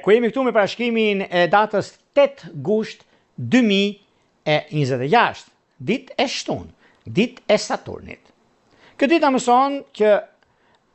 Ku jemi këtu me parashkrimin e datës 8 gusht 2026, ditë e shtunë, ditë e Saturnit. Këtë ditë na mëson që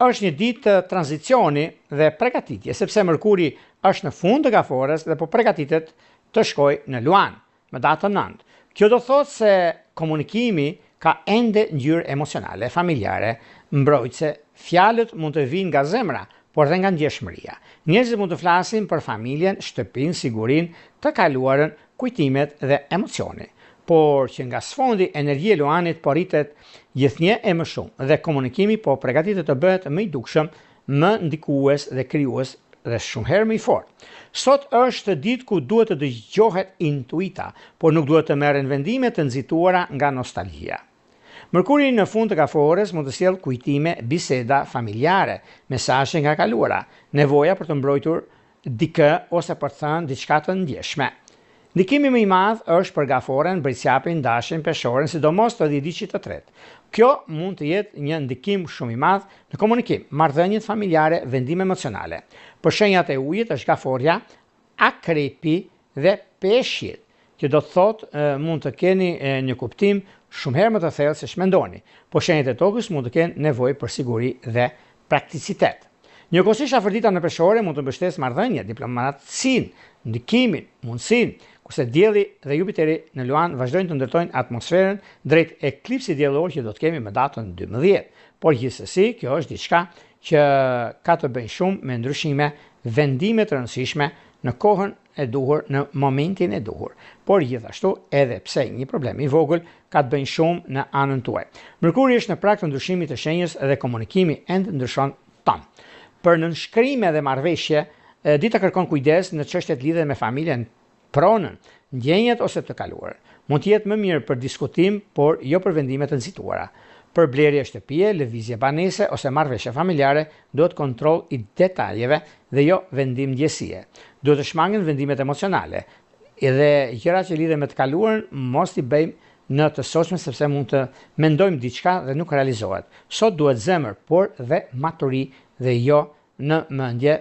është një ditë të tranzicioni dhe pregatitje, sepse Mërkuri është në fund të gafores dhe po pregatitet të shkojë në Luan, me datën 9. Kjo do thotë se komunikimi ka ende ngjyrë emocionale, familjare, mbrojtëse, fjalët mund të vinë nga zemra, por dhe nga ndjeshmëria. Njerëzit mund të flasin për familjen, shtëpinë, sigurinë, të kaluarën, kujtimet dhe emocione. Por që nga sfondi energjia e Luanit po rritet gjithnjë e më shumë dhe komunikimi po pregatitet të bëhet më i dukshëm, më ndikues dhe krijues dhe shumë herë më i fortë. Sot është ditë ku duhet të dëgjohet intuita, por nuk duhet të merren vendime të nxituara nga nostalgjia. Mërkuri në fund të gafores mund të sjellë kujtime, biseda familjare, mesazhe nga kaluara, nevoja për të mbrojtur dikë ose për të thënë diçka të ndjeshme. Ndikimi më i madh është për gaforen, bëjtësjapin, dashin, peshoren, sidomos të dhjetëdhjetit të tretë. Kjo mund të jetë një ndikim shumë i madh në komunikim, marrëdhëniet familjare, vendime emocionale. Për shenjat e ujit është gaforja, akrepi dhe peshqit, që do të thotë mund të keni një kuptim shumë herë më të thellë se ç'mendoni. Por shenjat e tokës mund të kenë nevojë për siguri dhe prakticitet. Njëkohësisht afërdita në peshore mund të mbështesë marrëdhënie, diplomacinë, ndikimin, mundësinë, kurse Dielli dhe Jupiteri në Luan vazhdojnë të ndërtojnë atmosferën drejt eklipsit diellor që do të kemi me datën 12. Por gjithsesi, kjo është diçka që ka të bëjë shumë me ndryshime, vendime të rëndësishme në kohën e duhur, në momentin e duhur. Por gjithashtu, edhe pse një problem i vogël ka të bëjë shumë në anën tuaj. Mërkuri është në prag të ndryshimit të shenjës dhe komunikimi ende ndryshon ton. Për nënshkrime dhe marrëveshje, dita kërkon kujdes në çështjet lidhur me familjen, pronën, ndjenjat ose të kaluarën. Mund të jetë më mirë për diskutim, por jo për vendime të nxituara. Për blerje shtëpie, lëvizje banese ose marrëveshje familjare, duhet kontroll i detaljeve dhe jo vendim ndjesie. Duhet të shmangen vendimet emocionale, edhe gjëra që lidhen me të kaluarën mos t'i bëjmë në të sotshme sepse mund të mendojmë diçka dhe nuk realizohet. Sot duhet zemër, por dhe maturi dhe jo në mendje,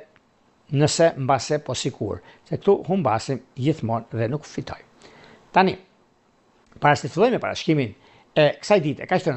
nëse mbase po sikur, se këtu humbasim gjithmonë dhe nuk fitoj. Tani, para se të fillojmë me parashkrimin e kësaj dite, kaq të